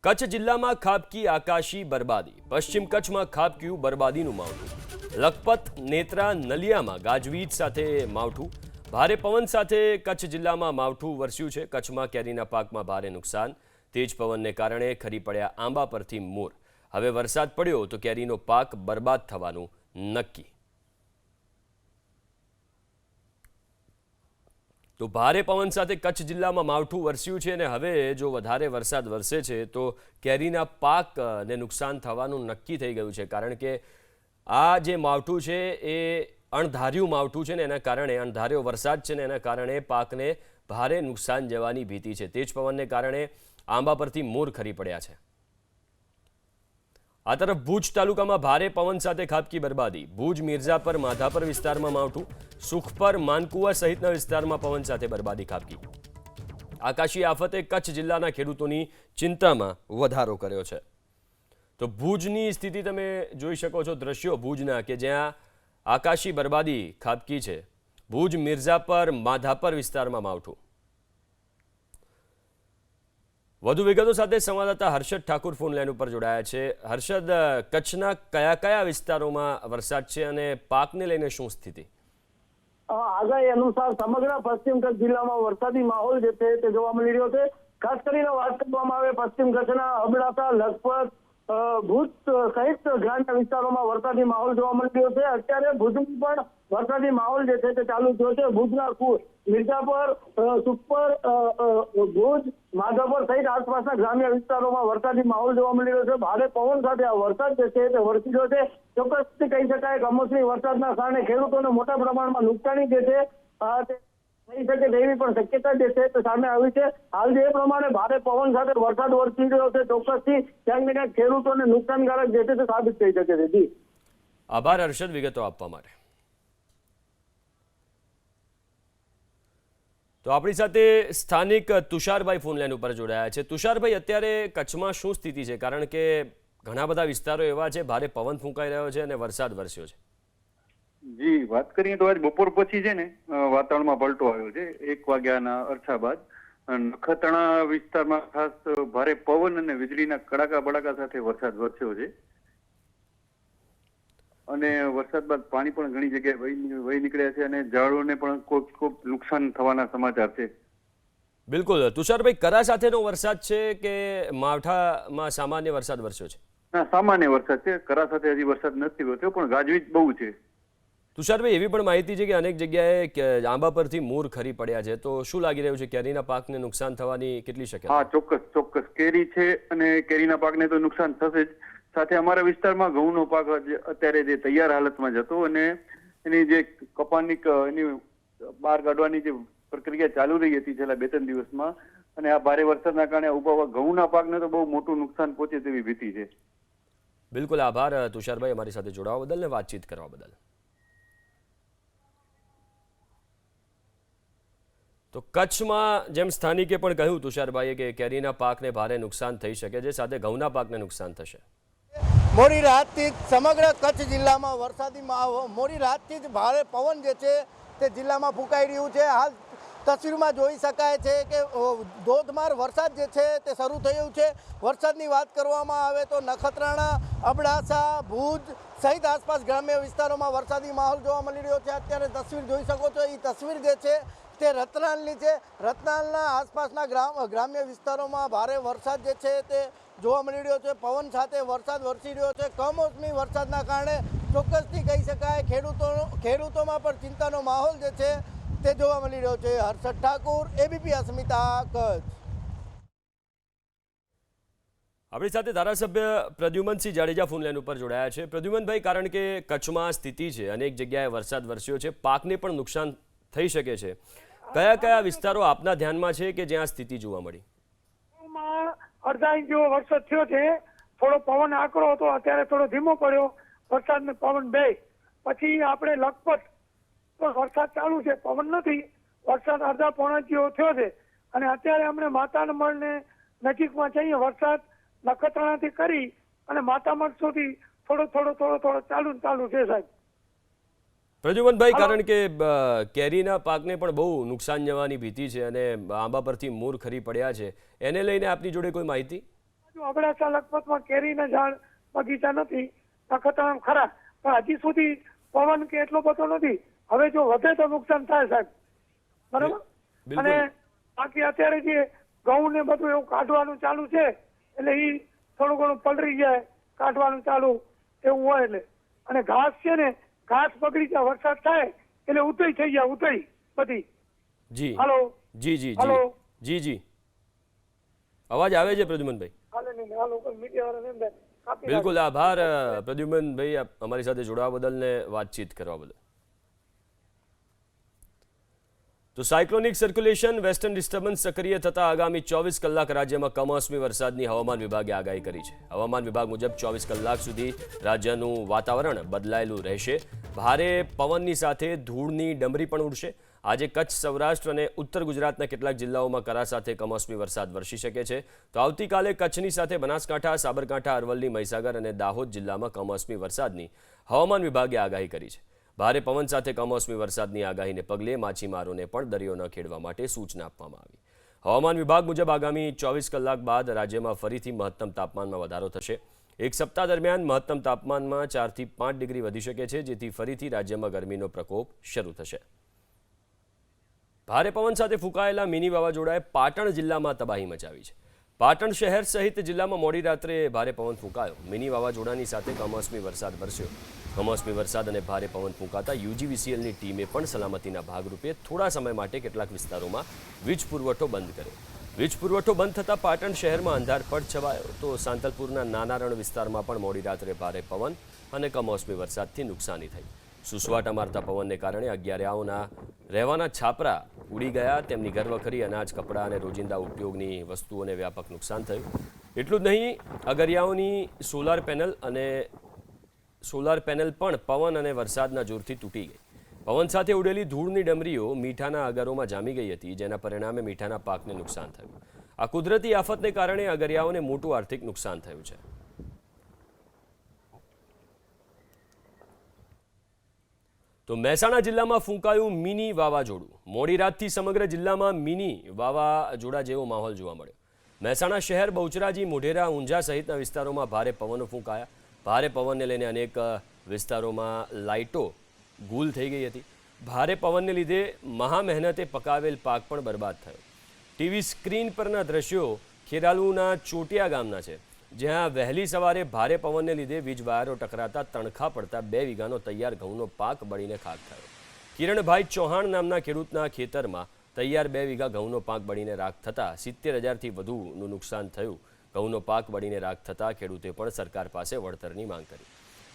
કચ્છ જિલ્લામાં ખાબકી આકાશી બરબાદી. પશ્ચિમ કચ્છમાં ખાબક્યું બરબાદીનું માવઠું. લખપત, નેત્રા, નલિયામાં ગાજવીજ સાથે માવઠું. ભારે પવન સાથે કચ્છ જિલ્લામાં માવઠું વરસ્યું છે. કચ્છમાં કેરીના પાકમાં ભારે નુકસાન. તેજ પવનને કારણે ખરી પડ્યા આંબા પરથી મોર. હવે વરસાદ પડ્યો તો કેરીનો પાક બરબાદ થવાનું નક્કી. તો ભારે પવન સાથે કચ્છ જિલ્લામાં માવઠું વરસ્યું છે અને હવે જો વધારે વરસાદ વરસે છે તો કેરીના પાકને નુકસાન થવાનું નક્કી થઈ ગયું છે. કારણ કે આ જે માવઠું છે એ અણધાર્યું માવઠું છે ને એના કારણે, અણધાર્યો વરસાદ છે ને એના કારણે પાકને ભારે નુકસાન જવાની ભીતિ છે. તેજ પવનને કારણે આંબા પરથી મોર ખરી પડ્યા છે. આ તરફ ભુજ તાલુકામાં ભારે પવન સાથે ખાબકી બરબાદી. ભુજ, મિર્ઝાપર, માધાપર વિસ્તારમાં માવઠું. સુખપર, માનકુવા સહિતના વિસ્તારમાં પવન સાથે બરબાદી ખાબકી. આકાશી આફતે કચ્છ જિલ્લાના ખેડૂતોની ચિંતામાં વધારો કર્યો છે. તો ભુજની સ્થિતિ તમે જોઈ શકો છો, દ્રશ્યો ભુજના કે જ્યાં આકાશી બરબાદી ખાબકી છે. ભુજ, મિર્ઝાપર, માધાપર વિસ્તારમાં માવઠું. વધુ વિગતો સાથે સંવાદદાતા હર્ષદ ઠાકુર ફોન લાઈન ઉપર જોડાયા છે. હર્ષદ, કચ્છના કયા કયા વિસ્તારોમાં વરસાદ છે અને પાકને લઈને શું સ્થિતિ? આગાહી અનુસાર સમગ્ર પશ્ચિમ કચ્છ જિલ્લામાં વરસાદી માહોલ જે છે તે જોવા મળી રહ્યો છે. ખાસ કરીને વાત કરવામાં આવે પશ્ચિમ કચ્છના અબડાસા, લખપત, ભુજ સહિત ગ્રામ્ય વિસ્તારોમાં વરસાદી માહોલ જોવા મળી રહ્યો છે. અત્યારે ભુજમાં પણ વરસાદી માહોલ જે છે તે ચાલુ થયો છે. ભુજના મિર્ઝાપર, સુખપર, ભુજ, માધાપર સહિત આસપાસના ગ્રામ્ય વિસ્તારોમાં વરસાદી માહોલ જોવા મળી રહ્યો છે. ભારે પવન સાથે આ વરસાદ જે છે તે વરસી રહ્યો છે. ચોક્કસથી કહી શકાય કમોસમી વરસાદના કારણે ખેડૂતોને મોટા પ્રમાણમાં નુકસાની જે છે થઈ શકે તેવી પણ શક્યતા જે છે તે સામે આવી છે. હાલ જે પ્રમાણે ભારે પવન સાથે વરસાદ વરસી રહ્યો છે, ચોક્કસથી ક્યાંક ને ક્યાંક ખેડૂતોને નુકસાનકારક જે છે તે સાબિત થઈ શકે છે. જી, આભાર હર્ષદ વિગતો આપવા માટે. તો આપણી સાથે સ્થાનિક તુષારભાઈ ફોન લાઈન ઉપર જોડાયા છે. તુષારભાઈ, અત્યારે કચ્છમાં શું સ્થિતિ છે? કારણ કે ઘણા બધા વિસ્તારો એવા છે ભારે પવન ફૂંકાઈ રહ્યો છે અને વરસાદ વરસ્યો છે. જી, વાત કરીએ તો આજ બપોર પછી છે ને વાતાવરણમાં પલટો આવ્યો છે. 1 વાગ્યાના અરસા બાદ નખત્રાણા વિસ્તારમાં ખાસ ભારે પવન અને વીજળીના કડાકા બડાકા સાથે વરસાદ વરસ્યો છે અને વરસાદ બાદ પાણી પણ ઘણી જગ્યાએ વહી નીકળ્યા છે અને ઝાડોને પણ ખૂબ નુકસાન થવાના સમાચાર છે. બિલકુલ તુષારભાઈ, કરા સાથેનો વરસાદ છે કે માવઠામાં સામાન્ય વરસાદ વરસ્યો છે? ના, સામાન્ય વરસાદ છે. કરા સાથે હજી વરસાદ નથી વરસ્યો પણ ગાજવીજ બહુ છે. તુષારભાઈ, એવી પણ માહિતી છે કે અનેક જગ્યાએ આંબા પરથી મોર ખરી પડ્યા છે. તો શું લાગી રહ્યું છે, કેરીના પાકને નુકસાન થવાની કેટલી શક્યતા? હા, ચોક્કસ કેરી છે અને કેરીના પાકને તો નુકસાન થશે જ. સાથે અમારા વિસ્તારમાં ઘઉંનો પાક અત્યારે જે તૈયાર હાલતમાં જ હતો અને એની જે કપાની એની બહાર કાઢવાની જે પ્રક્રિયા ચાલુ રહી હતી છેલ્લા 2-3 દિવસમાં, અને આ ભારે વરસાદના કારણે ઉભા ઘઉંના પાકને તો બહુ મોટું નુકસાન પહોંચે તેવી ભીતિ છે. બિલકુલ આભાર તુષારભાઈ, અમારી સાથે જોડાવા બદલ ને વાતચીત કરવા બદલ. તો કચ્છમાં જેમ સ્થાનિકે પણ કહ્યું તુષારભાઈએ કે કેરીના પાકને ભારે નુકસાન થઈ શકે છે, સાથે ઘઉંના પાકને નુકસાન થશે. મોડી રાતથી જ સમગ્ર કચ્છ જિલ્લામાં વરસાદી મોડી રાતથી જ ભારે પવન જે છે તે જિલ્લામાં ફૂંકાઈ રહ્યું છે. હાલ તસવીરમાં જોઈ શકાય છે કે ધોધમાર વરસાદ જે છે તે શરૂ થયું છે. વરસાદની વાત કરવામાં આવે તો નખત્રાણા, અબડાસા, ભુજ સહિત આસપાસ ગ્રામ્ય વિસ્તારોમાં વરસાદી માહોલ જોવા મળી રહ્યો છે. અત્યારે તસવીર જોઈ શકો છો, એ તસવીર જે છે તે રતનાલની છે. રતનાલના આસપાસના ગ્રામ્ય વિસ્તારોમાં ભારે વરસાદ જે છે તે જોવા મળી રહ્યો છે. પવન સાથે વરસાદ વરસી રહ્યો છે. કમોસમી વરસાદના કારણે ચોક્કસથી કહી શકાય ખેડૂતોમાં પણ ચિંતાનો માહોલ જે છે તે જોવા મળી રહ્યો છે. હર્ષદ ઠાકુર, એબીપી અસ્મિતા, કચ્છ. આપણી સાથે ધારાસભ્ય પ્રદ્યુમનસિંહ જાડેજા ફોન લાઈન ઉપર જોડાયા છે. પ્રદ્યુમનભાઈ, કારણ કે કચ્છમાં સ્થિતિ છે, અનેક જગ્યાએ વરસાદ વરસ્યો છે, પાકને પણ નુકસાન થઈ શકે છે. કયા કયા વિસ્તારો આપના ધ્યાનમાં છે કે જ્યાં સ્થિતિ જોવા મળી? અડધા ઇંચ જેવો વરસાદ થયો છે. થોડો પવન આકરો હતો, અત્યારે થોડો ધીમો પડ્યો વરસાદ ને પવન બે. પછી આપણે લખપત તો વરસાદ ચાલુ છે, પવન નથી. વરસાદ અડધા પોણા જેવો થયો છે અને અત્યારે અમને માતામઢ ને નજીકમાં જઈએ. વરસાદ નખત્રાણાથી કરી અને માતામઢ સુધી થોડો ચાલુ છે સાહેબ. પ્રજ્વલભાઈ, કારણ કે કેરીના પાકને પણ બહુ નુકસાન જવાની ભીતિ છે અને આંબા પરથી મોર ખરી પડ્યા છે, એને લઈને આપની જોડે કોઈ માહિતી? અબડાસા લખપતમાં કેરીના ઝાડ બગીચા નથી, નખત્રાણા ખરા, પણ હજી સુધી પવન કે એટલો બધો નથી. હવે જો વધે તો નુકસાન થાય સાહેબ, બરાબર. બિલકુલ. અને બાકી અત્યારે જે ઘઉં ને બધું એવું કાઢવાનું ચાલુ છે, એટલે એ થોડું ઘણું પલળી જાય, કાઢવાનું ચાલુ એવું હોય એટલે. અને ઘાસ છે ને, ઘાસ બગડી જાય, વરસાદ થાય એટલે ઉતઈ થઈ જાય, ઉતઈ બધી. જી હાલો જી જી હાલો જી જી અવાજ આવે છે પ્રદ્યુમનભાઈ? હાલે નહીં હાલો મીડિયાવાળાને એમ થાય કાપી બિલકુલ આભાર પ્રદ્યુમનભાઈ અમારી સાથે જોડાવા બદલ ને વાતચીત કરવા બદલ. તો સાયક્લોનિક સર્ક્યુલેશન વેસ્ટર્ન ડિસ્ટર્બન્સ સક્રિય થતા આગામી 24 કલાક રાજ્યમાં કમોસમી વરસાદની હવામાન વિભાગે આગાહી કરી છે. હવામાન વિભાગ મુજબ 24 કલાક સુધી રાજ્યનું વાતાવરણ બદલાયેલું રહેશે. ભારે પવનની સાથે ધૂળની ડમરી પણ ઉડશે. આજે કચ્છ, સૌરાષ્ટ્ર અને ઉત્તર ગુજરાતના કેટલાક જિલ્લાઓમાં કરા સાથે કમોસમી વરસાદ વરસી શકે છે. તો આવતીકાલે કચ્છની સાથે બનાસકાંઠા, સાબરકાંઠા, અરવલ્લી, મહીસાગર અને દાહોદ જિલ્લામાં કમોસમી વરસાદની હવામાન વિભાગે આગાહી કરી છે. ભારે પવન સાથે કમોસમી વરસાદની આગાહીને પગલે માછીમારોને પણ દરિયો ન ખેડવા માટે સૂચના આપવામાં આવી. હવામાન વિભાગ મુજબ આગામી 24 કલાક બાદ રાજ્યમાં ફરીથી મહત્તમ તાપમાનમાં વધારો થશે. એક સપ્તાહ દરમિયાન મહત્તમ તાપમાનમાં 4 થી 5 ડિગ્રી વધી શકે છે, જેથી ફરીથી રાજ્યમાં ગરમીનો પ્રકોપ શરૂ થશે. ભારે પવન સાથે ફૂંકાયેલા મિની વાવાઝોડાએ પાટણ જિલ્લામાં તબાહી મચાવી છે. પાટણ શહેર સહિત જિલ્લામાં મોડી રાત્રે ભારે પવન ફૂંકાયો. મિની વાવાઝોડાની સાથે કમોસમી વરસાદ વરસ્યો. કમોસમી વરસાદ અને ભારે પવન ફૂંકાતા યુજીવીસીએલની ટીમે પણ સલામતીના ભાગરૂપે થોડા સમય માટે કેટલાક વિસ્તારોમાં વીજ પુરવઠો બંધ કર્યો. વીજ પુરવઠો બંધ થતાં પાટણ શહેરમાં અંધારપટ છવાયો. તો સાંતલપુરના નાના રણ વિસ્તારમાં પણ મોડી રાત્રે ભારે પવન અને કમોસમી વરસાદથી નુકસાની થઈ. સુસવાટા મારતા પવનને કારણે અગિયારિયાઓના રહેવાના છાપરા ઉડી ગયા. તેમની ઘરવખરી, અનાજ, કપડાં અને રોજિંદા ઉપયોગની વસ્તુઓને વ્યાપક નુકસાન થયું. એટલું જ નહીં, અગરિયાઓની સોલાર પેનલ પણ પવન અને વરસાદના જોરથી તૂટી ગઈ. પવન સાથે ઉડેલી ધૂળની ડમરીઓ મીઠાના અગરોમાં જામી ગઈ હતી, જેના પરિણામે મીઠાના પાકને નુકસાન થયું. આ કુદરતી આફતને કારણે અગરિયાઓને મોટું આર્થિક નુકસાન થયું છે. તો મહેસાણા જિલ્લામાં ફૂંકાયું મિની વાવાઝોડું. મોડી રાતથી સમગ્ર જિલ્લામાં મિની વાવાઝોડા જેવો માહોલ જોવા મળ્યો. મહેસાણા શહેર, બહુચરાજી, મોઢેરા, ઊંઝા સહિતના વિસ્તારોમાં ભારે પવનો ફૂંકાયા. ભારે પવનને લઈને અનેક વિસ્તારોમાં લાઇટો ગુલ થઈ ગઈ હતી. ભારે પવનને લીધે મહા મહેનતે પકાવેલ પાક પણ બરબાદ થયો. ટીવી સ્ક્રીન પરના દ્રશ્યો ખેરાલુના ચોટિયા ગામના છે, જ્યાં વહેલી સવારે ભારે પવનને લીધે વીજ વાયરો ટકરાતા તણખા પડતા 2 વીઘાનો તૈયાર ઘઉંનો પાક બળીને ખાક થયો. કિરણભાઈ ચૌહાણ નામના ખેડૂતના ખેતરમાં તૈયાર 2 વીઘા ઘઉંનો પાક બળીને રાખ થતાં 70,000થી વધુનું નુકસાન થયું. ઘઉંનો પાક બળીને રાખ થતાં ખેડૂતે પણ સરકાર પાસે વળતરની માંગ કરી.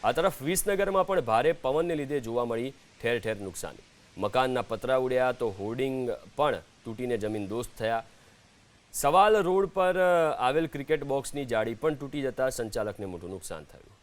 આ તરફ વિસનગરમાં પણ ભારે પવનને લીધે જોવા મળી ઠેર ઠેર નુકસાની. મકાનના પતરા ઉડ્યા તો હોર્ડિંગ પણ તૂટીને જમીનદોસ્ત થયા. સવાલ રોડ પર આવેલ ક્રિકેટ બોક્સની જાળી પણ તૂટી જતા સંચાલકને મોટું નુકસાન થયું.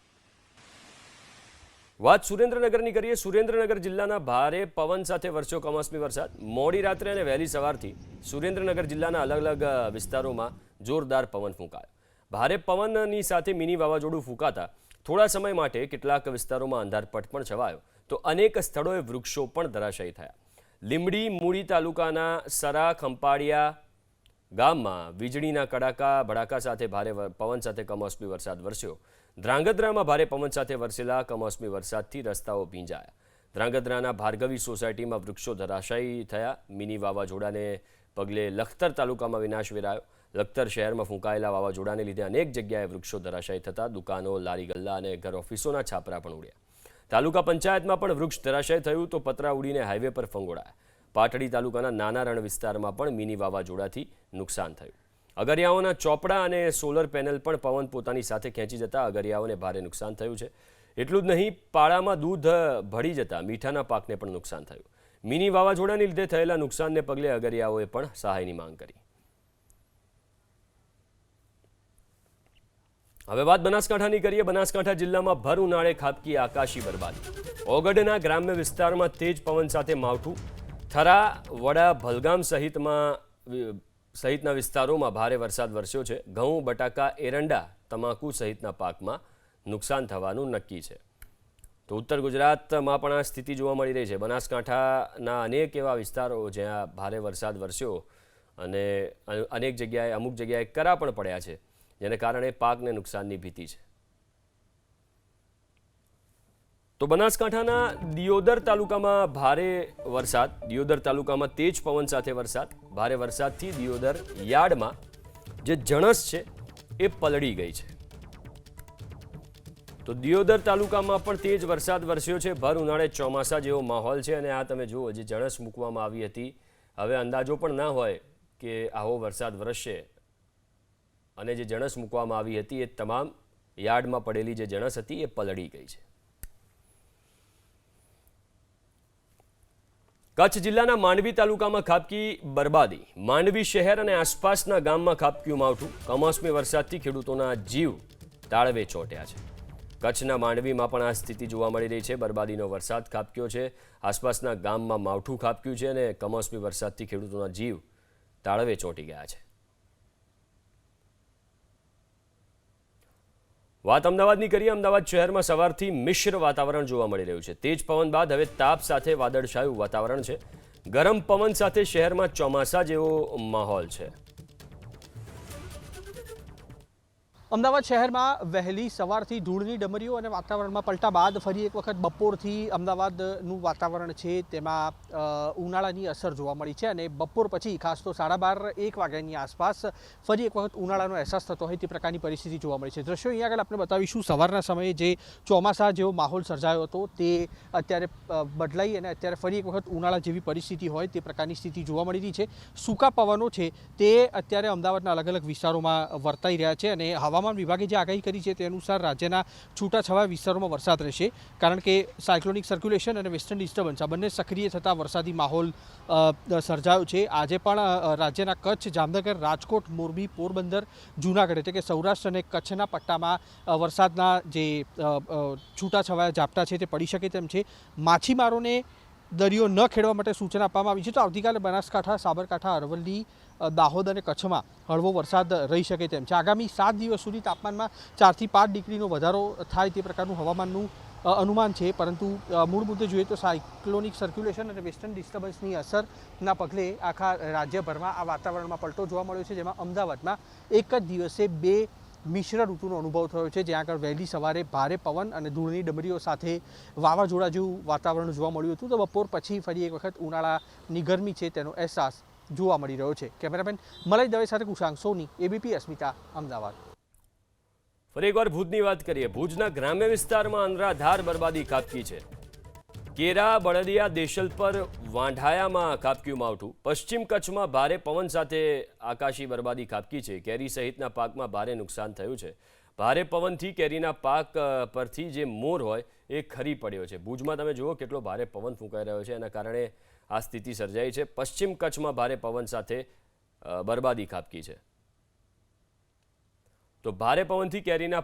વાત સુરેન્દ્રનગરની કરીએ. સુરેન્દ્રનગર જિલ્લાના ભારે પવન સાથે વરસ્યો કમોસમી વરસાદ. મોડી રાત્રે અને વહેલી સવારથી સુરેન્દ્રનગર જિલ્લાના અલગ અલગ વિસ્તારોમાં જોરદાર પવન ફૂંકાયો. ભારે પવનની સાથે મિની વાવાઝોડું ફૂંકાતા થોડા સમય માટે કેટલાક વિસ્તારોમાં અંધારપટ પણ છવાયો. તો અનેક સ્થળોએ વૃક્ષો પણ ધરાશાયી થયા. લીંબડી, મૂળી તાલુકાના સરા ખંપાળિયા ગામમાં વીજળીના કડાકા ભડાકા સાથે ભારે પવન સાથે કમોસમી વરસાદ વરસ્યો. ધ્રાંગધ્રામાં ભારે પવન સાથે વરસેલા કમોસમી વરસાદથી રસ્તાઓ ભીંજાયા. ધ્રાંગધ્રાના ભાર્ગવી સોસાયટીમાં વૃક્ષો ધરાશાયી થયા. મિની વાવાઝોડાને પગલે લખતર તાલુકામાં વિનાશ વેરાયો. લખતર શહેરમાં ફૂંકાયેલા વાવાઝોડાને લીધે અનેક જગ્યાએ વૃક્ષો ધરાશાયી થતા દુકાનો, લારી ગલ્લા અને ઘર ઓફિસોના છાપરા પણ ઉડ્યા. તાલુકા પંચાયતમાં પણ વૃક્ષ ધરાશાયી થયું તો પતરા ઉડીને હાઈવે પર ફંગોળાયા. પાટડી તાલુકાના નાના રણ વિસ્તારમાં પણ મિની વાવાઝોડાથી નુકસાન થયું. અગરિયાઓના ચોપડા અને સોલર પેનલ પણ પવન પોતાની સાથે ખેંચી જતા અગરિયાઓને ભારે નુકસાન થયું છે. એટલું જ નહીં, પાળામાં દૂધ ભળી જતા મીઠાના પાકને પણ નુકસાન થયું. મિની વાવાઝોડાને લીધે થયેલા નુકસાનને પગલે અગરિયાઓએ પણ સહાયની માંગ કરી. હવે વાત બનાસકાંઠાની કરીએ. બનાસકાંઠા જિલ્લામાં ભર ઉનાળે ખાબકી આકાશી બરબાદી. ઓગડના ગ્રામ્ય વિસ્તારમાં તેજ પવન સાથે માવઠું. થરા, વડા, ભલગામ સહિતના વિસ્તારોમાં ભારે વરસાદ વરસ્યો છે. ઘઉં, બટાકા, એરંડા, તમાકુ સહિતના પાકમાં નુકસાન થવાનું નક્કી છે. તો ઉત્તર ગુજરાતમાં પણ આ સ્થિતિ જોવા મળી રહી છે. બનાસકાંઠાના અનેક એવા વિસ્તારો જ્યાં ભારે વરસાદ વરસ્યો અને અમુક જગ્યાએ કરા પણ પડ્યા છે. જેને કારણે પાકને નુકસાનની ભીતિ છે. તો બનાસકાંઠાના દિયોદર તાલુકામાં ભારે વરસાદ, દિયોદર તાલુકામાં તેજ પવન સાથે વરસાદ. ભારે વરસાદથી દિયોદર યાર્ડમાં જે જણસ છે એ પલળી ગઈ છે. તો દિયોદર તાલુકામાં પણ તેજ વરસાદ વરસ્યો છે. ભર ઉનાળે ચોમાસા જેવો માહોલ છે અને આ તમે જુઓ, જે જણસ મૂકવામાં આવી હતી, હવે અંદાજો પણ ના હોય કે આવો વરસાદ વરસશે. અને જે જણસ મૂકવામાં આવી હતી એ તમામ યાર્ડમાં પડેલી જે જણસ હતી એ પલળી ગઈ છે. કચ્છ જિલ્લાના માંડવી તાલુકામાં ખાબકી બરબાદી. માંડવી શહેર અને આસપાસના ગામમાં ખાબક્યું માવઠું. કમોસમી વરસાદથી ખેડૂતોના જીવ તાળવે ચોંટ્યા છે. કચ્છના માંડવીમાં પણ આ સ્થિતિ જોવા મળી રહી છે. બરબાદીનો વરસાદ ખાબક્યો છે, આસપાસના ગામમાં માવઠું ખાબક્યું છે અને કમોસમી વરસાદથી ખેડૂતોના જીવ તાળવે ચોંટી ગયા છે. વાત અમદાવાદની કરીએ. અમદાવાદ શહેરમાં સવારથી મિશ્ર વાતાવરણ જોવા મળી રહ્યું છે. તેજ પવન બાદ હવે તાપ સાથે વાદળછાયું વાતાવરણ છે. ગરમ પવન સાથે શહેરમાં ચોમાસા જેવો માહોલ છે. અમદાવાદ શહેરમાં વહેલી સવારથી ધૂળની ડમરીઓ અને વાતાવરણમાં પલટા બાદ ફરી એક વખત બપોરથી અમદાવાદનું વાતાવરણ છે તેમાં ઉનાળાની અસર જોવા મળી છે અને બપોર પછી ખાસ તો 12:30-1 વાગ્યાની આસપાસ ફરી એક વખત ઉનાળાનો અહેસાસ થતો હોય તે પ્રકારની પરિસ્થિતિ જોવા મળી છે. દ્રશ્યો અહીંયા આગળ આપણે બતાવીશું. સવારના સમયે જે ચોમાસા જેવો માહોલ સર્જાયો હતો તે અત્યારે બદલાઈ અને અત્યારે ફરી એક વખત ઉનાળા જેવી પરિસ્થિતિ હોય તે પ્રકારની સ્થિતિ જોવા મળી રહી છે. સૂકા પવનો છે તે અત્યારે અમદાવાદના અલગ અલગ વિસ્તારોમાં વર્તાઈ રહ્યા છે અને હવામાન વિભાગે જે આગાહી કરી છે તે અનુસાર રાજ્યના છૂટાછવાયા વિસ્તારોમાં વરસાદ રહેશે, કારણ કે સાયક્લોનિક સર્ક્યુલેશન અને વેસ્ટર્ન ડિસ્ટર્બન્સ આ બંને સક્રિય થતાં વરસાદી માહોલ સર્જાયો છે. આજે પણ રાજ્યના કચ્છ, જામનગર, રાજકોટ, મોરબી, પોરબંદર, જૂનાગઢ એટલે કે સૌરાષ્ટ્ર અને કચ્છના પટ્ટામાં વરસાદના જે છૂટાછવાયા ઝાપટા છે તે પડી શકે તેમ છે. માછીમારોને દરિયો ન ખેડવા માટે સૂચના આપવામાં આવી છે. તો આવતીકાલે બનાસકાંઠા, સાબરકાંઠા, અરવલ્લી, દાહોદ અને કચ્છમાં હળવો વરસાદ રહી શકે તેમ છે. આગામી 7 દિવસ સુધી તાપમાનમાં 4 થી 5 ડિગ્રીનો વધારો થાય તે પ્રકારનું હવામાનનું અનુમાન છે, પરંતુ મૂળ મુદ્દે જોઈએ તો સાયક્લોનિક સર્ક્યુલેશન અને વેસ્ટર્ન ડિસ્ટર્બન્સની અસરના પગલે આખા રાજ્યભરમાં આ વાતાવરણમાં પલટો જોવા મળ્યો છે, જેમાં અમદાવાદમાં એક જ દિવસે 2 મિશ્ર ઋતુનો અનુભવ થયો છે, જ્યાં આગળ વહેલી સવારે ભારે પવન અને ધૂળની ડમરીઓ સાથે વાવાઝોડા જેવું વાતાવરણ જોવા મળ્યું હતું. તો બપોર પછી ફરી એક વખત ઉનાળાની ગરમી છે તેનો અહેસાસ જોવા મળી રહ્યો છે. કેમેરામેન મલય દવે સાથે કુશાંગ સોની, એબીપી અસ્મિતા, અમદાવાદ. ફરી એકવાર ભુજની વાત કરીએ. ભુજના ગ્રામ્ય વિસ્તારમાં અનરાધાર બરબાદી ખાબકી છે. કેરા, બળદિયા, દેશલપર, વાંઢાયામાં ખાબક્યું માવઠું. પશ્ચિમ કચ્છમાં ભારે પવન સાથે આકાશી બરબાદી ખાબકી છે. કેરી સહિતના પાકમાં ભારે નુકસાન થયું છે. ભારે પવનથી કેરીના પાક પરથી જે મોર હોય એ ખરી પડ્યો છે. ભુજમાં તમે જુઓ કેટલો ભારે પવન ફૂંકાઈ રહ્યો છે, એના કારણે આ સ્થિતિ સર્જાઈ છે. પશ્ચિમ કચ્છમાં ભારે પવન સાથે બરબાદી ખાબકી છે. તો ભારે પવનથી કેરીના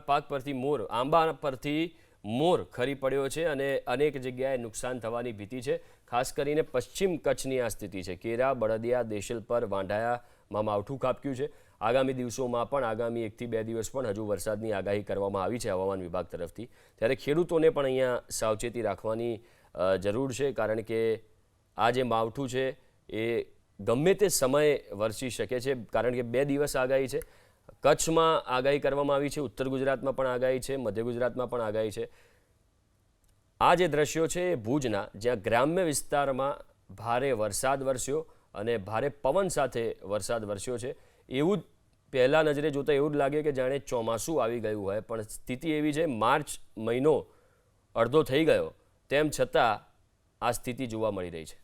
પાક પરથી મોર, આંબા પરથી મોર ખરી પડ્યો છે અને અનેક જગ્યાએ નુકસાન થવાની ભીતિ છે. ખાસ કરીને પશ્ચિમ કચ્છની આ સ્થિતિ છે. કેરા, બળદિયા, દેશલપર, વાંઢાયામાં માવઠું ખાબક્યું છે. આગામી દિવસોમાં પણ, આગામી 1 થી 2 દિવસ પણ હજુ વરસાદની આગાહી કરવામાં આવી છે હવામાન વિભાગ તરફથી. ત્યારે ખેડૂતોને પણ અહીંયા સાવચેતી રાખવાની જરૂર છે, કારણ કે આ જે માવઠું છે એ ગમે તે સમયે વરસી શકે છે, કારણ કે 2 દિવસ આગાહી છે. કચ્છમાં આગાહી કરવામાં આવી છે, ઉત્તર ગુજરાતમાં પણ આગાહી છે, મધ્ય ગુજરાતમાં પણ આગાહી છે. આ જે દ્રશ્યો છે એ ભુજના, જ્યાં ગ્રામ્ય વિસ્તારમાં ભારે વરસાદ વરસ્યો અને ભારે પવન સાથે વરસાદ વરસ્યો છે. એવું જ પહેલા નજરે જોતા એવું જ લાગે કે જાણે ચોમાસું આવી ગયું હોય, પણ સ્થિતિ એવી છે, માર્ચ મહિનો અડધો થઈ ગયો તેમ છતાં આ સ્થિતિ જોવા મળી રહી છે.